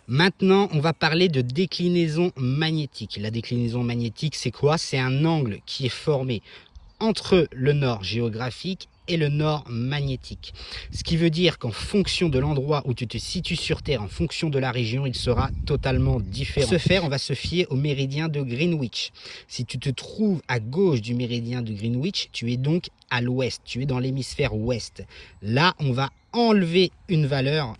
Maintenant, on va parler de déclinaison magnétique. La déclinaison magnétique, c'est quoi? C'est un angle qui est formé entre le nord géographique et le nord magnétique. Ce qui veut dire qu'en fonction de l'endroit où tu te situes sur Terre, en fonction de la région, il sera totalement différent. Pour ce faire, on va se fier au méridien de Greenwich. Si tu te trouves à gauche du méridien de Greenwich, tu es donc à l'ouest, tu es dans l'hémisphère ouest. Là, on va enlever une valeur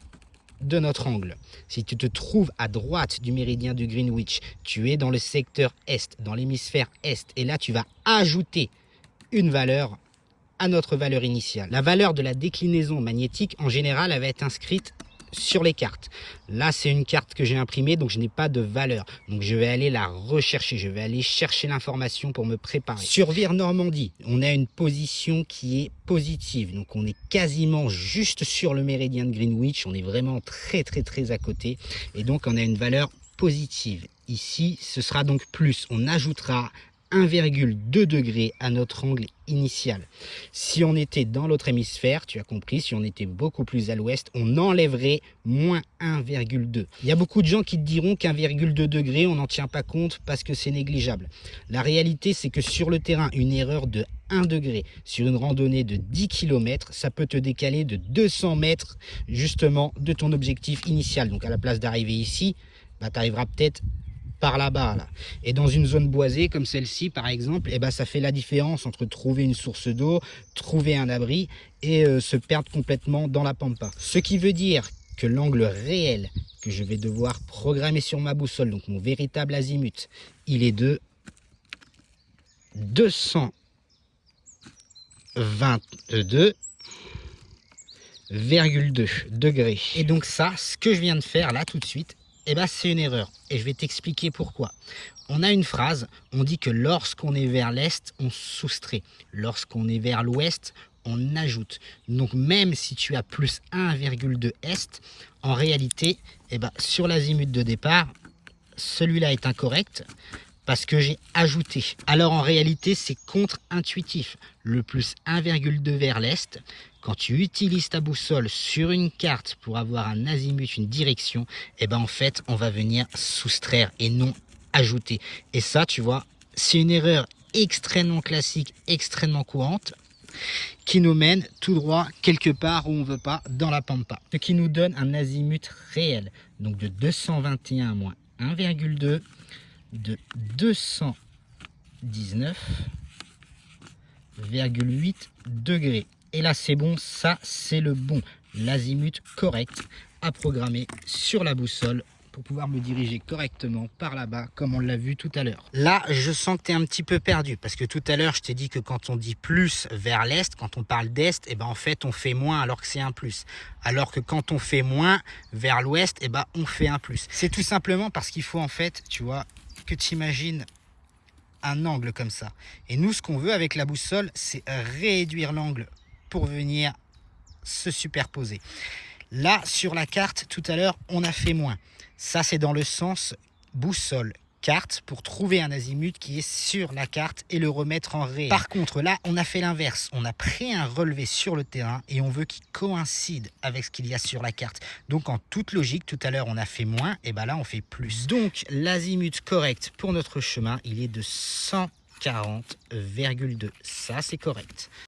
de notre angle. Si tu te trouves à droite du méridien de Greenwich, tu es dans le secteur est, dans l'hémisphère est, et là, tu vas ajouter une valeur à notre valeur initiale. La valeur de la déclinaison magnétique, en général, elle va être inscrite sur les cartes. Là, c'est une carte que j'ai imprimée, donc je n'ai pas de valeur. Donc, je vais aller la rechercher. Je vais aller chercher l'information pour me préparer. Sur Vire-Normandie, on a une position qui est positive. Donc, on est quasiment juste sur le méridien de Greenwich. On est vraiment très à côté. Et donc, on a une valeur positive. Ici, ce sera donc plus. On ajoutera 1,2 degré à notre angle initial. Si on était dans l'autre hémisphère, tu as compris, si on était beaucoup plus à l'ouest, on enlèverait moins 1,2. Il y a beaucoup de gens qui te diront qu'1,2 degré, on n'en tient pas compte parce que c'est négligeable. La réalité, c'est que sur le terrain, une erreur de 1 degré sur une randonnée de 10 km, ça peut te décaler de 200 mètres justement de ton objectif initial. Donc à la place d'arriver ici, bah, tu arriveras peut-être par là-bas, là. Et dans une zone boisée comme celle-ci par exemple, eh ben, ça fait la différence entre trouver une source d'eau, trouver un abri et se perdre complètement dans la pampa. Ce qui veut dire que l'angle réel que je vais devoir programmer sur ma boussole, donc mon véritable azimut, il est de 222,2 degrés. Et donc ça, ce que je viens de faire là tout de suite, eh ben, c'est une erreur. Et je vais t'expliquer pourquoi. On a une phrase, on dit que lorsqu'on est vers l'est, on soustrait. Lorsqu'on est vers l'ouest, on ajoute. Donc même si tu as plus 1,2 est, en réalité, eh ben, sur l'azimut de départ, celui-là est incorrect parce que j'ai ajouté. Alors en réalité, c'est contre-intuitif. Le plus 1,2 vers l'est, quand tu utilises ta boussole sur une carte pour avoir un azimut, une direction, et ben en fait, on va venir soustraire et non ajouter. Et ça, tu vois, c'est une erreur extrêmement classique, extrêmement courante, qui nous mène tout droit quelque part où on ne veut pas, dans la pampa. Ce qui nous donne un azimut réel, donc de 221 moins 1,2 de 219,8 degrés. Et là, c'est bon, ça, c'est le bon, l'azimut correct à programmer sur la boussole pour pouvoir me diriger correctement par là-bas, comme on l'a vu tout à l'heure. Là, je sens que tu es un petit peu perdu, parce que tout à l'heure, je t'ai dit que quand on dit plus vers l'est, quand on parle d'est, eh ben, en fait, on fait moins alors que c'est un plus. Alors que quand on fait moins vers l'ouest, eh ben, on fait un plus. C'est tout simplement parce qu'il faut, en fait, tu vois, que tu imagines un angle comme ça. Et nous, ce qu'on veut avec la boussole, c'est réduire l'angle pour venir se superposer. Là, sur la carte, tout à l'heure, on a fait moins. Ça, c'est dans le sens boussole, carte, pour trouver un azimut qui est sur la carte et le remettre en réel. Par contre, là, on a fait l'inverse. On a pris un relevé sur le terrain et on veut qu'il coïncide avec ce qu'il y a sur la carte. Donc, en toute logique, tout à l'heure, on a fait moins, et ben là, on fait plus. Donc, l'azimut correct pour notre chemin, il est de 140,2. Ça, c'est correct.